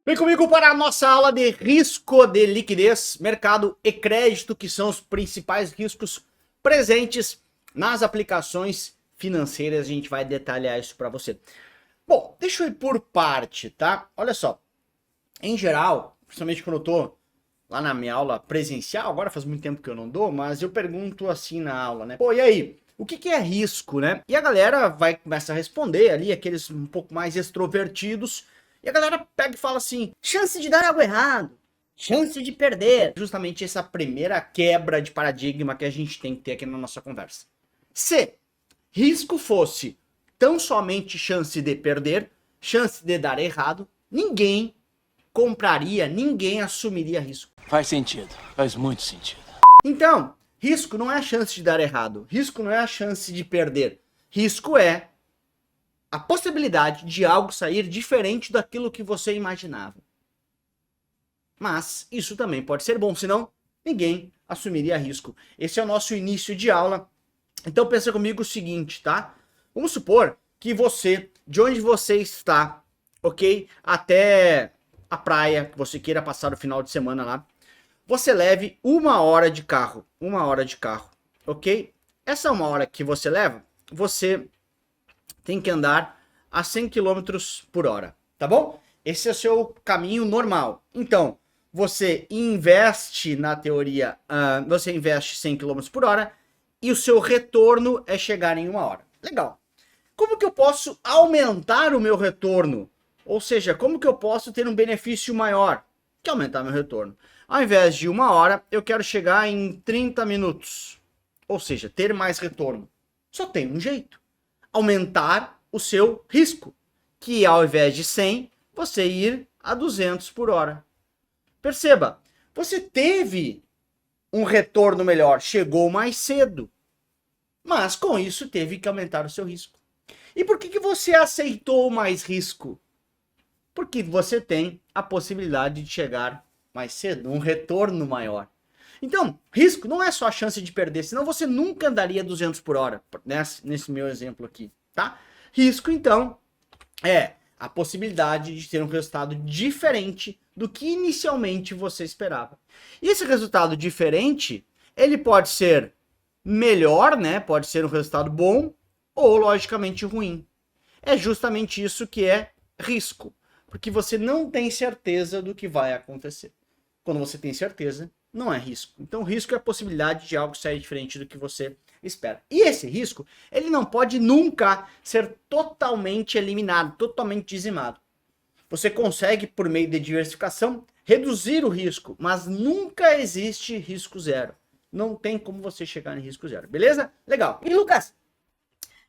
Vem comigo para a nossa aula de risco de liquidez, mercado e crédito, que são os principais riscos presentes nas aplicações financeiras. A gente vai detalhar isso para você. Bom, deixa eu ir por parte, tá? Olha só, em geral, principalmente quando eu tô lá na minha aula presencial, agora faz muito tempo que eu não dou, mas eu pergunto assim na aula, né? Pô, e aí? O que é risco, né? E a galera começa a responder ali, aqueles um pouco mais extrovertidos, e a galera pega e fala assim: chance de dar algo errado, chance de perder. Justamente essa primeira quebra de paradigma que a gente tem que ter aqui na nossa conversa. Se risco fosse tão somente chance de perder, chance de dar errado, ninguém compraria, ninguém assumiria risco. Faz sentido, faz muito sentido. Então, risco não é a chance de dar errado, risco não é a chance de perder, risco é a possibilidade de algo sair diferente daquilo que você imaginava. Mas isso também pode ser bom, senão ninguém assumiria risco. Esse é o nosso início de aula. Então pensa comigo o seguinte, tá? Vamos supor que você, de onde você está, ok? Até a praia, que você queira passar o final de semana lá, você leve 1 hora de carro, ok? Essa 1 hora que você leva, você tem que andar a 100 km por hora, tá bom? Esse é o seu caminho normal. Então, você investe, na teoria, você investe 100 km por hora e o seu retorno é chegar em 1 hora. Legal. Como que eu posso aumentar o meu retorno? Ou seja, como que eu posso ter um benefício maior? Que aumentar meu retorno. Ao invés de 1 hora, eu quero chegar em 30 minutos. Ou seja, ter mais retorno. Só tem um jeito. Aumentar o seu risco. Que ao invés de 100, você ir a 200 por hora. Perceba, você teve um retorno melhor, chegou mais cedo. Mas com isso teve que aumentar o seu risco. E por que você aceitou mais risco? Porque você tem a possibilidade de chegar mais cedo, um retorno maior. Então, risco não é só a chance de perder, senão você nunca andaria 200 por hora, nesse meu exemplo aqui, tá? Risco, então, é a possibilidade de ter um resultado diferente do que inicialmente você esperava. E esse resultado diferente, ele pode ser melhor, né? Pode ser um resultado bom ou, logicamente, ruim. É justamente isso que é risco. Porque você não tem certeza do que vai acontecer. Quando você tem certeza, não é risco. Então, risco é a possibilidade de algo sair diferente do que você espera. E esse risco, ele não pode nunca ser totalmente eliminado, totalmente dizimado. Você consegue, por meio de diversificação, reduzir o risco, mas nunca existe risco zero. Não tem como você chegar em risco zero, beleza? Legal. E Lucas,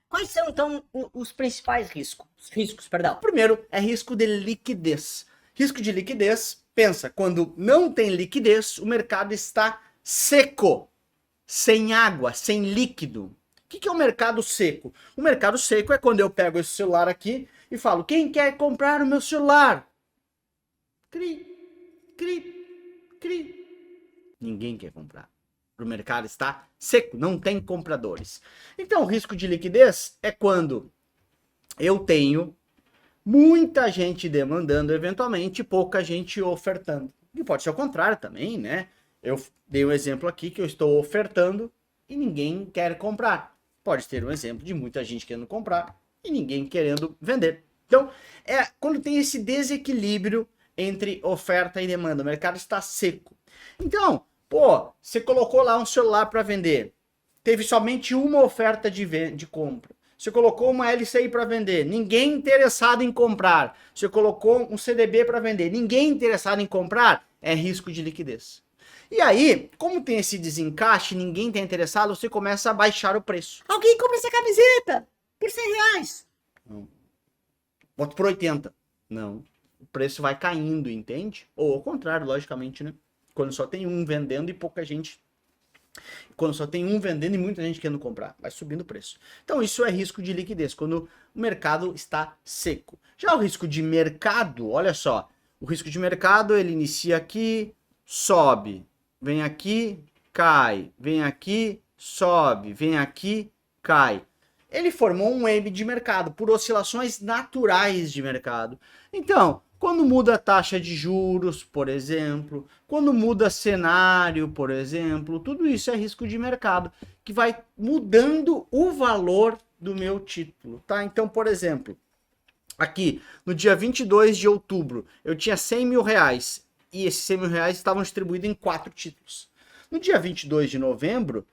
quais são, então, os principais riscos? O primeiro é risco de liquidez. Risco de liquidez, pensa, quando não tem liquidez, o mercado está seco, sem água, sem líquido. O que é o mercado seco? O mercado seco é quando eu pego esse celular aqui e falo: quem quer comprar o meu celular? Cri, cri, cri. Ninguém quer comprar. O mercado está seco, não tem compradores. Então, o risco de liquidez é quando eu tenho muita gente demandando eventualmente, pouca gente ofertando. E pode ser o contrário também, né? Eu dei um exemplo aqui que eu estou ofertando e ninguém quer comprar. Pode ter um exemplo de muita gente querendo comprar e ninguém querendo vender. Então, é quando tem esse desequilíbrio entre oferta e demanda. O mercado está seco. Então, pô, você colocou lá um celular para vender. Teve somente uma oferta de compra. Você colocou uma LCI para vender, ninguém interessado em comprar. Você colocou um CDB para vender, ninguém interessado em comprar, é risco de liquidez. E aí, como tem esse desencaixe, ninguém está interessado, você começa a baixar o preço. Alguém compra essa camiseta por 100 reais. Não. Bota por 80. Não. O preço vai caindo, entende? Ou ao contrário, logicamente, né? Quando só tem um vendendo e pouca gente. Quando só tem um vendendo e muita gente querendo comprar, vai subindo o preço. Então isso é risco de liquidez, quando o mercado está seco. Já o risco de mercado, olha só, o risco de mercado ele inicia aqui, sobe, vem aqui, cai, vem aqui, sobe, vem aqui, cai. ele formou um M de mercado por oscilações naturais de mercado. Então, quando muda a taxa de juros, por exemplo, quando muda cenário, por exemplo, tudo isso é risco de mercado, que vai mudando o valor do meu título, tá? Então, por exemplo, aqui no dia 22 de outubro, eu tinha 100 mil reais e esses 100 mil reais estavam distribuídos em 4 títulos. No dia 22 de novembro,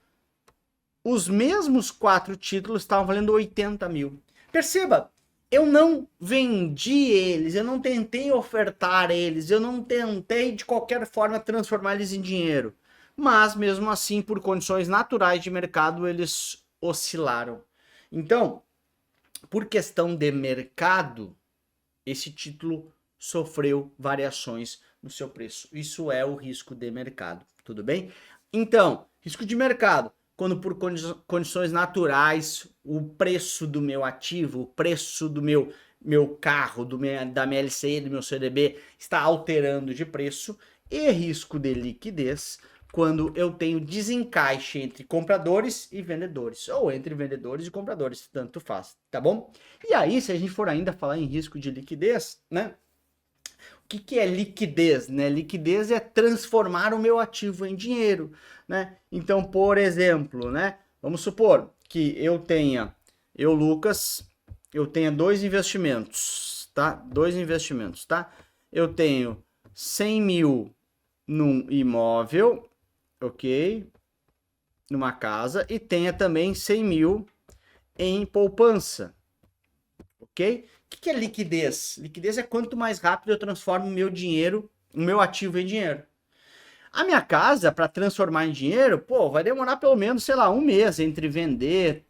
os mesmos 4 títulos estavam valendo 80 mil. Perceba, eu não vendi eles, eu não tentei ofertar eles, eu não tentei de qualquer forma transformar eles em dinheiro. Mas mesmo assim, por condições naturais de mercado, eles oscilaram. Então, por questão de mercado, esse título sofreu variações no seu preço. Isso é o risco de mercado, tudo bem? Então, risco de mercado, quando por condições naturais o preço do meu ativo, o preço do meu carro, da minha LCI, do meu CDB está alterando de preço, e risco de liquidez, quando eu tenho desencaixe entre compradores e vendedores, ou entre vendedores e compradores, tanto faz, tá bom? E aí, se a gente for ainda falar em risco de liquidez, né? O que é liquidez, né? Liquidez é transformar o meu ativo em dinheiro, né? Então, por exemplo, né? Vamos supor que eu, Lucas, eu tenha 2 investimentos, tá? 2 investimentos, tá? Eu tenho 100 mil num imóvel, ok? Numa casa, e tenha também 100 mil em poupança, ok? O que é liquidez? Liquidez é quanto mais rápido eu transformo o meu dinheiro, o meu ativo em dinheiro. A minha casa, para transformar em dinheiro, pô, vai demorar pelo menos, sei lá, um mês entre vender,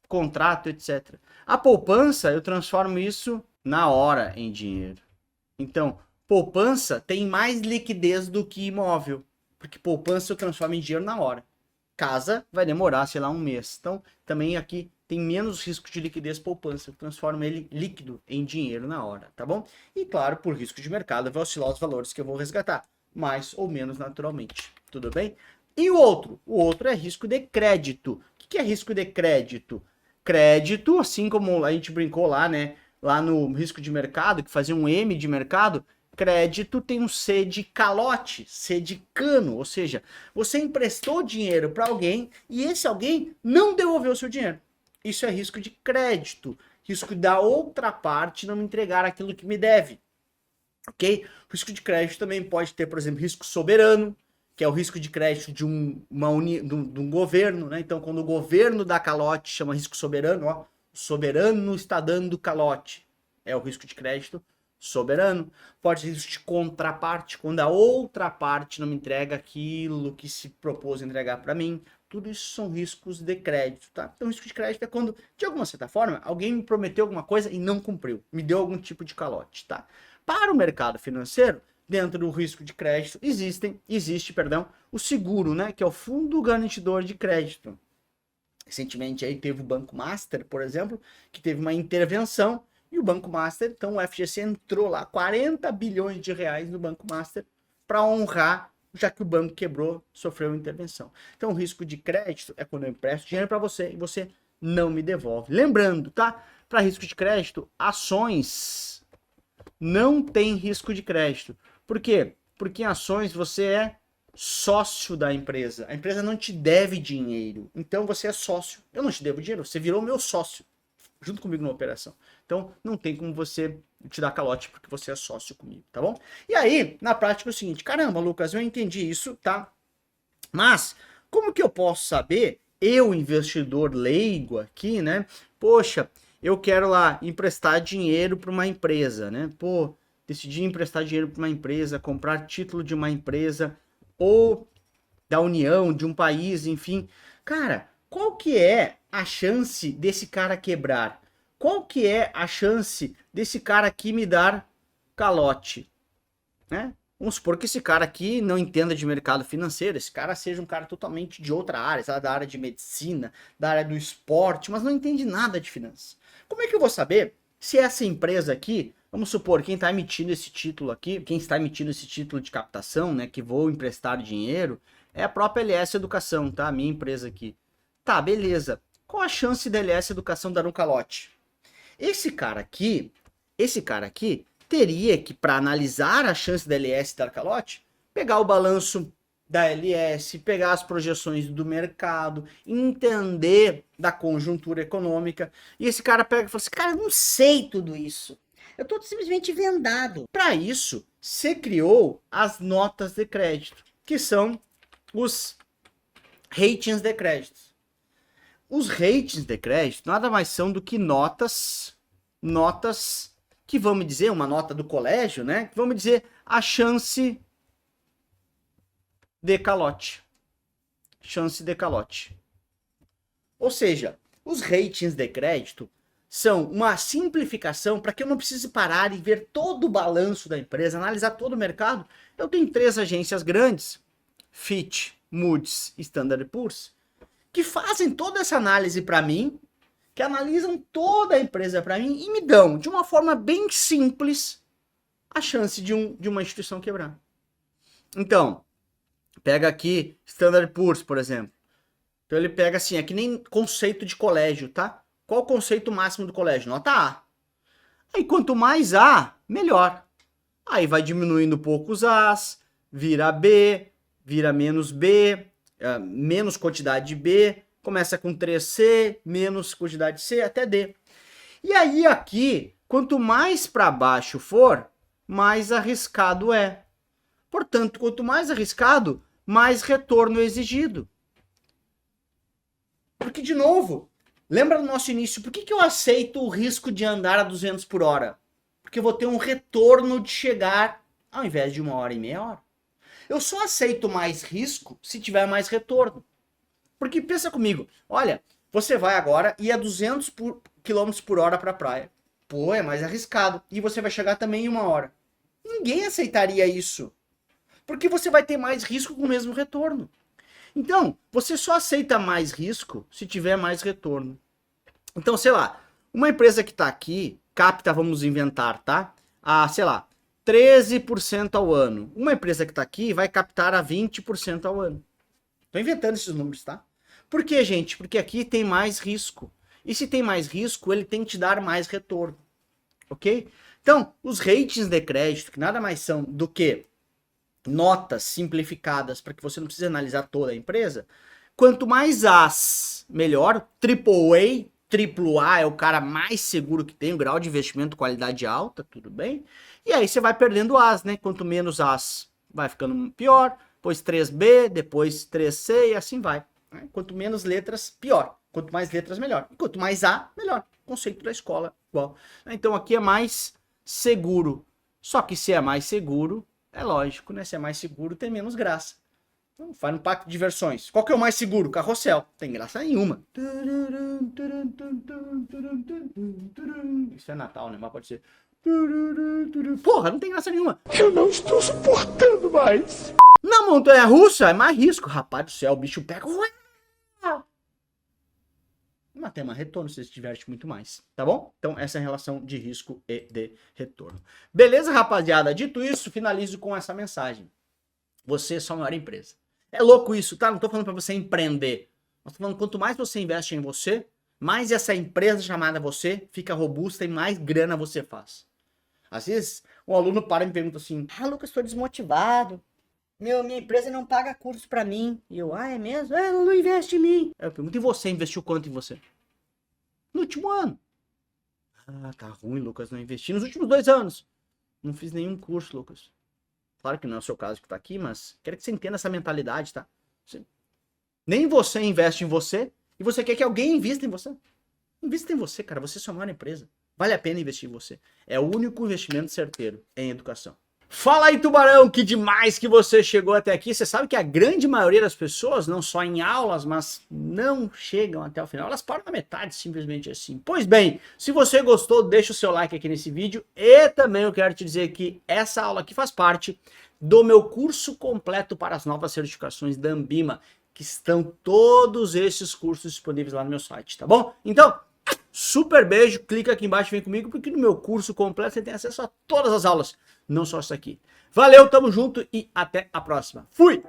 contrato, etc. A poupança, eu transformo isso na hora em dinheiro. Então, poupança tem mais liquidez do que imóvel, porque poupança eu transformo em dinheiro na hora. Casa vai demorar, sei lá, um mês. Então, também aqui tem menos risco de liquidez poupança, transforma ele líquido em dinheiro na hora, tá bom? E claro, por risco de mercado, vai oscilar os valores que eu vou resgatar, mais ou menos naturalmente, tudo bem? E o outro é risco de crédito. O que é risco de crédito? Crédito, assim como a gente brincou lá, né? Lá no risco de mercado, que fazia um M de mercado, crédito tem um C de calote, C de cano, ou seja, você emprestou dinheiro para alguém e esse alguém não devolveu o seu dinheiro. Isso é risco de crédito, risco da outra parte não me entregar aquilo que me deve, ok? O risco de crédito também pode ter, por exemplo, risco soberano, que é o risco de crédito de um governo, né? Então, quando o governo dá calote, chama risco soberano, ó, o soberano está dando calote, é o risco de crédito soberano. Pode ser risco de contraparte, quando a outra parte não me entrega aquilo que se propôs entregar para mim. Tudo isso são riscos de crédito, tá? Então, risco de crédito é quando, de alguma certa forma, alguém me prometeu alguma coisa e não cumpriu, me deu algum tipo de calote, tá? Para o mercado financeiro, dentro do risco de crédito, existe, o seguro, né? Que é o Fundo Garantidor de Crédito. Recentemente aí teve o Banco Master, por exemplo, que teve uma intervenção e o Banco Master, então o FGC entrou lá 40 bilhões de reais no Banco Master para honrar, já que o banco quebrou, sofreu intervenção. Então o risco de crédito é quando eu empresto dinheiro para você e você não me devolve. Lembrando, tá? Para risco de crédito, ações não tem risco de crédito. Por quê? Porque em ações você é sócio da empresa. A empresa não te deve dinheiro. Então você é sócio. Eu não te devo dinheiro, você virou meu sócio, junto comigo na operação. Então não tem como você te dar calote porque você é sócio comigo, tá bom? E aí, na prática é o seguinte, caramba, Lucas, eu entendi isso, tá? Mas como que eu posso saber, eu investidor leigo aqui, né? Poxa, eu quero lá emprestar dinheiro para uma empresa, né? Pô, decidi emprestar dinheiro para uma empresa, comprar título de uma empresa ou da União, de um país, enfim. Cara, qual que é a chance desse cara quebrar? Qual que é a chance desse cara aqui me dar calote? Né? Vamos supor que esse cara aqui não entenda de mercado financeiro, esse cara seja um cara totalmente de outra área, sabe? Da área de medicina, da área do esporte, mas não entende nada de finanças. Como é que eu vou saber se essa empresa aqui, vamos supor, quem está emitindo esse título aqui, quem está emitindo esse título de captação, né, que vou emprestar dinheiro, é a própria LS Educação, tá? A minha empresa aqui. Tá, beleza. qual a chance da LS Educação dar um calote? Esse cara aqui teria que, para analisar a chance da LS dar calote, pegar o balanço da LS, pegar as projeções do mercado, entender da conjuntura econômica. E esse cara pega e fala assim, cara, eu não sei tudo isso. Eu tô simplesmente vendado. Para isso, se criou as notas de crédito, que são os ratings de crédito. Os ratings de crédito nada mais são do que notas que vamos dizer, uma nota do colégio, né? Que vamos dizer a chance de calote. Chance de calote. Ou seja, os ratings de crédito são uma simplificação para que eu não precise parar e ver todo o balanço da empresa, analisar todo o mercado. Eu tenho 3 agências grandes, Fitch, Moody's e Standard & Poor's, que fazem toda essa análise para mim, que analisam toda a empresa para mim e me dão, de uma forma bem simples, a chance de uma instituição quebrar. Então, pega aqui Standard & Poor's, por exemplo. Então ele pega assim, é que nem conceito de colégio, tá? Qual o conceito máximo do colégio? Nota A. Aí quanto mais A, melhor. Aí vai diminuindo um pouco os As, vira B, vira menos B, menos quantidade de B, começa com 3C, menos quantidade de C, até D. E aí aqui, quanto mais para baixo for, mais arriscado é. Portanto, quanto mais arriscado, mais retorno exigido. Porque, de novo, lembra do nosso início, por que eu aceito o risco de andar a 200 por hora? Porque eu vou ter um retorno de chegar ao invés de 1h30. Eu só aceito mais risco se tiver mais retorno. Porque pensa comigo, olha, você vai agora e é 200 km por hora para a praia. Pô, é mais arriscado. E você vai chegar também em 1 hora. Ninguém aceitaria isso. Porque você vai ter mais risco com o mesmo retorno. Então, você só aceita mais risco se tiver mais retorno. Então, sei lá, uma empresa que está aqui, capta, vamos inventar, tá? Sei lá, 13% ao ano. Uma empresa que está aqui vai captar a 20% ao ano. Estou inventando esses números, tá? Por quê, gente? Porque aqui tem mais risco. E se tem mais risco, ele tem que te dar mais retorno. Ok? Então, os ratings de crédito, que nada mais são do que notas simplificadas para que você não precise analisar toda a empresa, quanto mais As, melhor. AAA é o cara mais seguro que tem, o grau de investimento, qualidade alta, tudo bem. E aí você vai perdendo As, né? Quanto menos As, vai ficando pior. Depois 3B, depois 3C e assim vai. Quanto menos letras, pior. Quanto mais letras, melhor. E quanto mais A, melhor. Conceito da escola, igual. Então aqui é mais seguro. Só que se é mais seguro, é lógico, né? Se é mais seguro, tem menos graça. Então, faz um parque de diversões. Qual que é o mais seguro? Carrossel. Tem graça nenhuma. Isso é Natal, né? Mas pode ser. Porra, não tem graça nenhuma. Eu não estou suportando mais. Na montanha-russa é mais risco. Rapaz do céu, o bicho pega. Mas tem mais retorno, você se diverte muito mais, tá bom? Então essa é a relação de risco e de retorno. Beleza, rapaziada? Dito isso, finalizo com essa mensagem. Você é sua maior empresa. É louco isso, tá? Não tô falando pra você empreender. Mas tô falando que quanto mais você investe em você, mais essa empresa chamada você fica robusta e mais grana você faz. Às vezes, um aluno para e me pergunta assim, Lucas, estou desmotivado. Minha empresa não paga curso pra mim. E eu, é mesmo? Ela não investe em mim. Aí eu pergunto, e você investiu quanto em você? No último ano. Tá ruim, Lucas, não investi. Nos últimos 2 anos. Não fiz nenhum curso, Lucas. Claro que não é o seu caso que tá aqui, mas quero que você entenda essa mentalidade, tá? Nem você investe em você e você quer que alguém invista em você. Invista em você, cara. Você é sua maior empresa. Vale a pena investir em você. É o único investimento certeiro em educação. Fala aí, tubarão, que demais que você chegou até aqui. Você sabe que a grande maioria das pessoas, não só em aulas, mas não chegam até o final. Elas param na metade, simplesmente assim. Pois bem, se você gostou, deixa o seu like aqui nesse vídeo. E também eu quero te dizer que essa aula aqui faz parte do meu curso completo para as novas certificações da Ambima, que estão todos esses cursos disponíveis lá no meu site, tá bom? Então, super beijo, clica aqui embaixo e vem comigo, porque no meu curso completo você tem acesso a todas as aulas, não só essa aqui. Valeu, tamo junto e até a próxima. Fui!